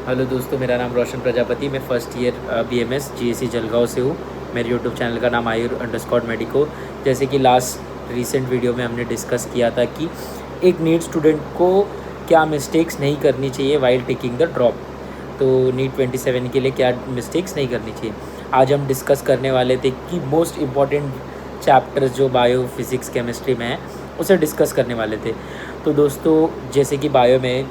Hello दोस्तों, मेरा नाम रोशन प्रजापति। मैं first year BMS GSC Jalgaon से हूँ। मेरे यूट्यूब चैनल का नाम आयुर_मेडिको। जैसे कि लास्ट रीसेंट वीडियो में हमने डिस्कस किया था कि एक नीट स्टूडेंट को क्या मिस्टेक्स नहीं करनी चाहिए वाइल टेकिंग द ड्रॉप। तो नीट 27 के लिए क्या मिस्टेक्स नहीं करनी चाहिए, आज हम डिस्कस करने वाले थे कि मोस्ट इम्पॉर्टेंट चैप्टर्स जो बायो फिज़िक्स केमिस्ट्री में है उसे डिस्कस करने वाले थे। तो दोस्तों, जैसे कि बायो में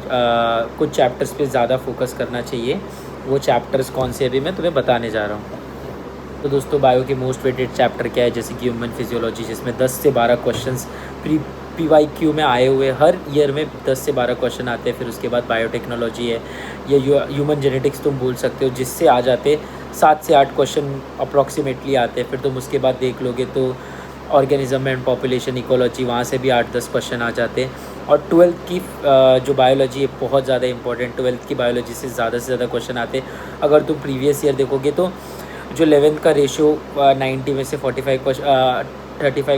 कुछ चैप्टर्स पे ज़्यादा फोकस करना चाहिए। वो चैप्टर्स कौन से अभी मैं तुम्हें बताने जा रहा हूँ। तो दोस्तों, बायो के मोस्ट वेटेड चैप्टर क्या है, जैसे कि ह्यूमन फिजियोलॉजी, जिसमें 10 से 12 क्वेश्चंस PYQ में आए हुए, हर ईयर में 10 से 12 क्वेश्चन आते हैं। फिर उसके बाद बायोटेक्नोलॉजी है या ह्यूमन जेनेटिक्स तुम बोल सकते हो, जिससे आ जाते 7 से 8 क्वेश्चन अप्रॉक्सीमेटली आते हैं। फिर तुम उसके बाद देख लोगे तो ऑर्गेनिज्म एंड पॉपुलेशन इकोलॉजी, वहाँ से भी 8-10 क्वेश्चन आ जाते हैं। और 12th की जो बायोलॉजी है बहुत ज़्यादा इंपॉर्टेंट। 12th की बायोलॉजी से ज़्यादा क्वेश्चन आते हैं। अगर तुम प्रीवियस ईयर देखोगे तो जो 11th का रेशियो 90 में से 35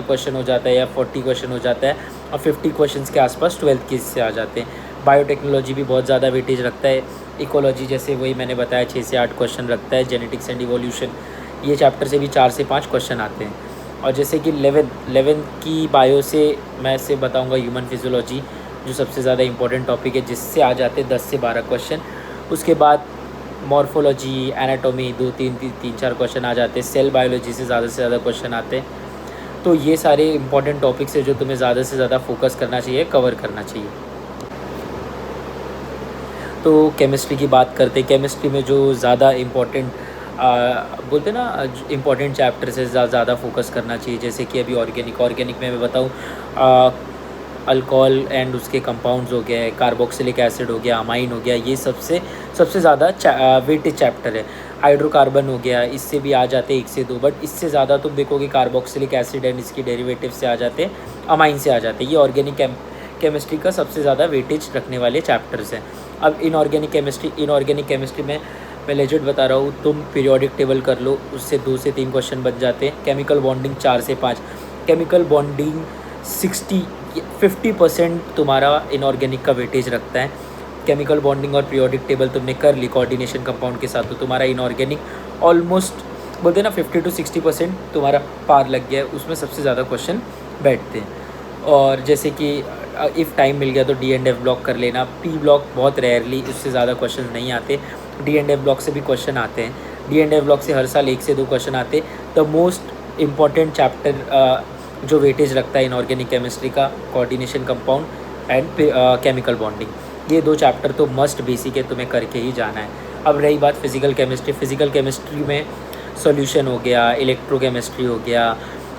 क्वेश्चन हो जाता है या 40 क्वेश्चन हो जाता है, और 50 क्वेश्चन के आसपास 12th की इससे आ जाते हैं। बायोटेक्नोलॉजी भी बहुत ज़्यादा वेटेज रखता है। इकोलॉजी जैसे वही मैंने बताया 6 से 8 क्वेश्चन रखता है। जेनेटिक्स एंड इवोल्यूशन, ये चैप्टर से भी 4 से 5 क्वेश्चन आते हैं। और जैसे कि 11th की बायो से मैं से बताऊंगा ह्यूमन फिजियोलॉजी, जो सबसे ज़्यादा इंपॉर्टेंट टॉपिक है, जिससे आ जाते 10 से 12 क्वेश्चन। उसके बाद मॉर्फोलॉजी, एनाटॉमी 2-3-4 क्वेश्चन आ जाते हैं। सेल बायोलॉजी से ज़्यादा क्वेश्चन आते हैं। तो ये सारे इंपॉर्टेंट टॉपिक्स है जो तुम्हें ज़्यादा से ज़्यादा फोकस करना चाहिए, कवर करना चाहिए। तो केमिस्ट्री की बात करते हैं। केमिस्ट्री में जो ज़्यादा इम्पॉर्टेंट बोलते हैं ना, इम्पॉर्टेंट चैप्टर से ज़्यादा फोकस करना चाहिए। जैसे कि अभी ऑर्गेनिक में मैं बताऊँ, अल्कोहल एंड उसके कंपाउंड्स हो गए, कार्बोक्सिलिक एसिड हो गया, अमाइन हो गया, ये सबसे ज़्यादा वेटेज चैप्टर है। हाइड्रोकार्बन हो गया, इससे भी आ जाते 1 से 2, बट इससे ज़्यादा तुम देखोगे कार्बोक्सिलिक एसिड एंड इसकी डेरिवेटिव से आ जाते, अमाइन से आ जाते। ये ऑर्गेनिक केमिस्ट्री का सबसे ज़्यादा वेटेज रखने वाले चैप्टर्स हैं। अब इनऑर्गेनिक केमिस्ट्री में मैं लेजेंड बता रहा हूँ, तुम पीरियोडिक टेबल कर लो, उससे 2 से 3 क्वेश्चन बन जाते हैं। केमिकल बॉन्डिंग 4 से 5, केमिकल बॉन्डिंग 50% तुम्हारा इनऑर्गेनिक का वेटेज रखता है। केमिकल बॉन्डिंग और पीरियोडिक टेबल तुमने कर ली कोऑर्डिनेशन कंपाउंड के साथ, तो तुम्हारा इनऑर्गेनिक ऑलमोस्ट बोलते हैं ना 50 to 60% तुम्हारा पार लग गया है। उसमें सबसे ज़्यादा क्वेश्चन बैठते हैं। और जैसे कि इफ़ टाइम मिल गया तो D&F ब्लॉक कर लेना। P ब्लॉक बहुत रेयरली, उससे ज़्यादा क्वेश्चन नहीं आते। D&F ब्लॉक से भी क्वेश्चन आते हैं। D&F ब्लॉक से हर साल 1 से 2 क्वेश्चन आते। द मोस्ट इम्पॉर्टेंट चैप्टर जो वेटेज रखता है इनऑर्गेनिक केमिस्ट्री का, coordination compound and chemical bonding, ये 2 चैप्टर तो मस्ट बेसिक है, तुम्हें करके ही जाना है। अब रही बात फिजिकल केमिस्ट्री में सॉल्यूशन हो गया, इलेक्ट्रोकेमिस्ट्री हो गया,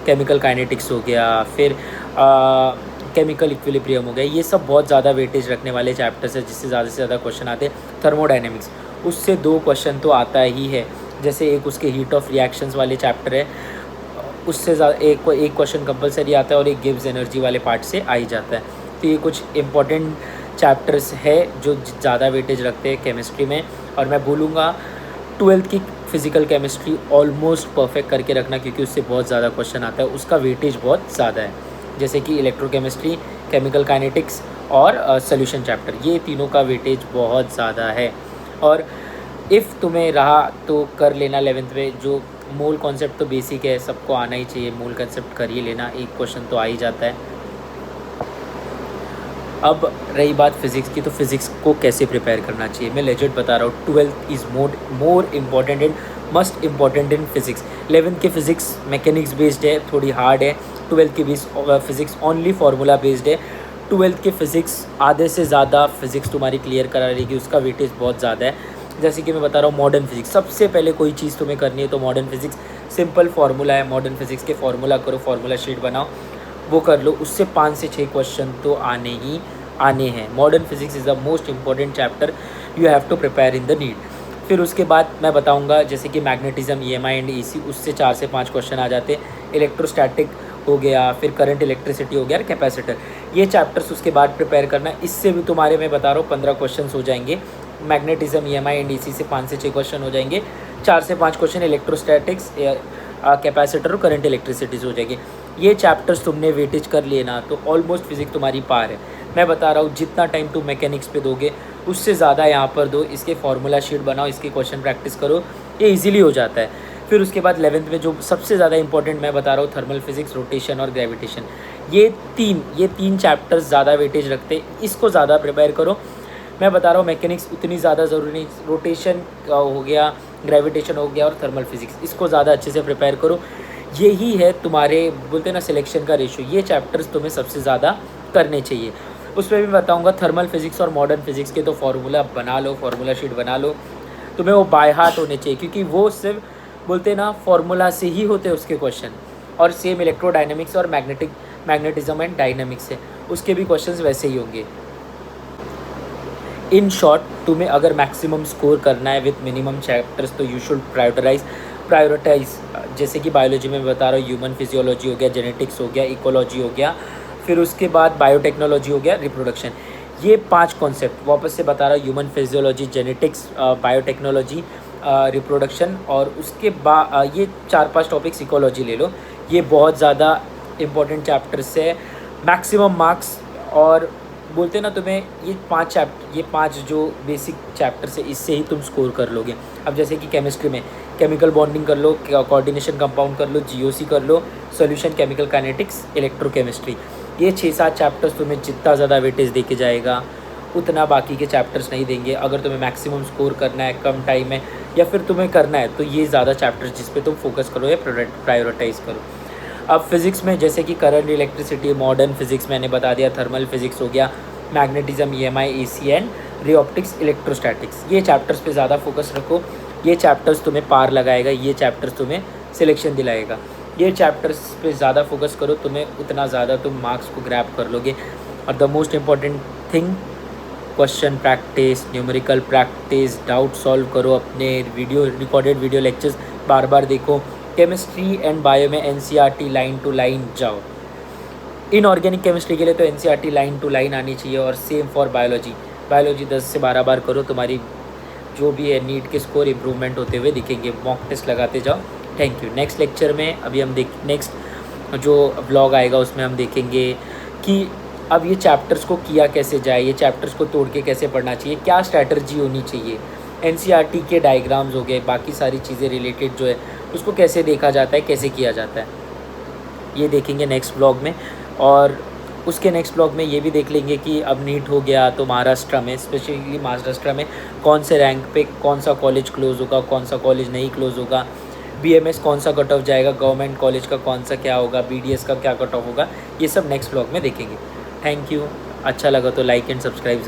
केमिकल काइनेटिक्स हो गया, फिर केमिकल इक्विलिब्रियम हो गया। ये सब बहुत ज़्यादा वेटेज रखने वाले चैप्टर्स है, जिससे ज़्यादा से ज़्यादा क्वेश्चन आते हैं। थर्मोडाइनमिक्स, उससे 2 क्वेश्चन तो आता ही है। जैसे एक उसके हीट ऑफ रिएक्शंस वाले चैप्टर है, उससे ज़्यादा एक क्वेश्चन कंपलसरी आता है, और एक गिब्स एनर्जी वाले पार्ट से आ ही जाता है। तो ये कुछ इंपॉर्टेंट चैप्टर्स है जो ज़्यादा वेटेज रखते हैं केमिस्ट्री में। और मैं बोलूँगा 12th की फिज़िकल केमिस्ट्री ऑलमोस्ट परफेक्ट करके रखना, क्योंकि उससे बहुत ज़्यादा क्वेश्चन आता है, उसका वेटेज बहुत ज़्यादा है। जैसे कि इलेक्ट्रोकेमिस्ट्री, केमिकल काइनेटिक्स और सॉल्यूशन चैप्टर, ये तीनों का वेटेज बहुत ज़्यादा है। और इफ़ तुम्हें रहा तो कर लेना 11th में। जो मूल कॉन्सेप्ट तो बेसिक है, सबको आना ही चाहिए, मूल कॉन्सेप्ट कर ही लेना, एक क्वेश्चन तो आ ही जाता है। अब रही बात फिज़िक्स की, तो फिज़िक्स को कैसे प्रिपेयर करना चाहिए, मैं लेजेंड बता रहा हूँ। 12th is more important and must important in physics. 11th की फ़िज़िक्स मैकेनिक्स बेस्ड है, थोड़ी हार्ड है। 12th की फिज़िक्स ओनली फार्मूला बेस्ड है। 12th की फ़िज़िक्स आधे से ज़्यादा फिज़िक्स तुम्हारी क्लियर करा रहेगी, उसका वेटेज बहुत ज़्यादा है। जैसे कि मैं बता रहा हूँ मॉडर्न फिज़िक्स, सबसे पहले कोई चीज़ तुम्हें करनी है तो मॉडर्न फिज़िक्स, सिंपल फार्मूला है। मॉडर्न फिज़िक्स के फार्मूला करो, फार्मूला शीट बनाओ, वो कर लो, उससे 5 से 6 क्वेश्चन तो आने हैं। Modern physics is the most important chapter you have to prepare in the NEET. फिर उसके बाद मैं बताऊंगा जैसे कि मैग्नेटिज्म, EMI एंड EC, उससे 4 से 5 क्वेश्चन आ जाते। इलेक्ट्रोस्टैटिक हो गया, फिर करंट इलेक्ट्रिसिटी हो गया, और कैपेसिटर, ये चैप्टर्स उसके बाद प्रिपेयर करना। इससे भी तुम्हारे मैं बता रहा हूँ 15 क्वेश्चन हो जाएंगे। मैग्नेटिज्म, EMI एंड EC से 5 से 6 क्वेश्चन हो जाएंगे। 4 से 5 क्वेश्चन इलेक्ट्रोस्टैटिक्स, कैपेसिटर और करंट इलेक्ट्रिसिटीज़ हो जाएगी। ये चैप्टर्स तुमने वेटेज कर लिए ना, तो ऑलमोस्ट फिजिक्स तुम्हारी पार है। मैं बता रहा हूँ जितना टाइम तुम मैकेनिक्स पे दोगे उससे ज़्यादा यहाँ पर दो। इसके फार्मूला शीट बनाओ, इसके क्वेश्चन प्रैक्टिस करो, ये ईजिली हो जाता है। फिर उसके बाद 11th में जो सबसे ज़्यादा इंपॉर्टेंट मैं बता रहा हूँ, थर्मल फिजिक्स, रोटेशन और ग्रेविटेशन, ये तीन चैप्टर्स ज़्यादा वेटेज रखते हैं, इसको ज़्यादा प्रिपेयर करो। मैं बता रहा हूँ मैकेनिक्स उतनी ज़्यादा ज़रूरी नहीं, रोटेशन हो गया, ग्रेविटेशन हो गया और थर्मल फिजिक्स, इसको ज़्यादा अच्छे से प्रिपेयर करो। यही है तुम्हारे बोलते हैं ना सिलेक्शन का रेशियो, ये चैप्टर्स तुम्हें सबसे ज़्यादा करने चाहिए। उसमें भी बताऊँगा थर्मल फिजिक्स और मॉडर्न फिजिक्स के तो फार्मूला बना लो, फार्मूला शीट बना लो, तुम्हें वो बाय हार्ट होने चाहिए, क्योंकि वो सिर्फ बोलते हैं ना फार्मूला से ही होते हैं उसके क्वेश्चन। और सेम इलेक्ट्रोडायनेमिक्स और मैग्नेटिज्म एंड डायनेमिक्स है, उसके भी क्वेश्चंस वैसे ही होंगे। इन शॉर्ट, तुम्हें अगर मैक्सिमम स्कोर करना है विथ मिनिमम चैप्टर्स तो यू शुड प्रायोरिटाइज। जैसे कि बायोलॉजी में बता रहा हूँ, ह्यूमन फिजियोलॉजी हो गया, जेनेटिक्स हो गया, इकोलॉजी हो गया, फिर उसके बाद बायोटेक्नोलॉजी हो गया, रिप्रोडक्शन। ये 5 कॉन्सेप्ट वापस से बता रहा हूँ, human physiology, genetics, biotechnology, reproduction, और उसके बाद ये 4-5 टॉपिक्स इकोलॉजी ले लो। ये बहुत ज़्यादा इंपॉर्टेंट चैप्टर्स है, मैक्सिमम मार्क्स। और बोलते ना तुम्हें ये 5 जो बेसिक चैप्टर्स है, इससे ही तुम स्कोर कर लोगे। अब जैसे कि केमिस्ट्री में केमिकल बॉन्डिंग कर लो, कोऑर्डिनेशन कंपाउंड कर लो, जीओसी कर लो, सॉल्यूशन, केमिकल काइनेटिक्स, इलेक्ट्रोकेमिस्ट्री, ये 6-7 चैप्टर्स तुम्हें जितना ज़्यादा वेटेज दे के जाएगा उतना बाकी के चैप्टर्स नहीं देंगे। अगर तुम्हें मैक्सिमम स्कोर करना है, कम टाइम में, या फिर तुम्हें करना है, तो ये ज़्यादा चैप्टर्स जिस पे तुम फोकस करो या प्रायोरिटाइज़ करो। अब फिज़िक्स में जैसे कि करंट, इलेक्ट्रिसिटी, मॉडर्न फिज़िक्स मैंने बता दिया, थर्मल फिज़िक्स हो गया, magnetism, EMI, AC and ray optics, electrostatics, ये चैप्टर्स पे ज़्यादा फोकस रखो। ये चैप्टर्स तुम्हें पार लगाएगा, ये चैप्टर्स तुम्हें सिलेक्शन दिलाएगा। ये चैप्टर्स पे ज़्यादा फोकस करो, तुम्हें उतना ज़्यादा तुम मार्क्स को ग्रैब कर लोगे। और the most important thing, question practice, numerical practice, doubt solve करो, अपने रिकॉर्डेड वीडियो लेक्चर्स बार बार देखो। केमिस्ट्री एंड बायो में NCERT लाइन टू लाइन जाओ। इनऑर्गेनिक केमिस्ट्री के लिए तो NCERT लाइन टू लाइन आनी चाहिए, और सेम फॉर बायोलॉजी 10 से 12 बार करो, तुम्हारी जो भी है नीट के स्कोर इंप्रूवमेंट होते हुए दिखेंगे। मॉक टेस्ट लगाते जाओ। Thank you. नेक्स्ट लेक्चर में अभी हम नेक्स्ट जो व्लॉग आएगा उसमें हम देखेंगे कि अब ये चैप्टर्स को किया कैसे जाए, ये चैप्टर्स को तोड़ के कैसे पढ़ना चाहिए, क्या स्ट्रैटर्जी होनी चाहिए, NCERT के डायग्राम्स हो गए, बाकी सारी चीज़ें रिलेटेड जो है उसको कैसे देखा जाता है, कैसे किया जाता है, ये देखेंगे नेक्स्ट ब्लॉग में। और उसके नेक्स्ट ब्लॉग में ये भी देख लेंगे कि अब नीट हो गया तो महाराष्ट्र में, स्पेशली महाराष्ट्र में कौन से रैंक पे कौन सा कॉलेज क्लोज़ होगा, कौन सा कॉलेज नहीं क्लोज़ होगा, BMS कौन सा कट ऑफ जाएगा, गवर्नमेंट कॉलेज का कौन सा क्या होगा, BDS का क्या कट ऑफ होगा, ये सब नेक्स्ट ब्लॉग में देखेंगे। Thank you. अच्छा लगा तो लाइक एंड सब्सक्राइब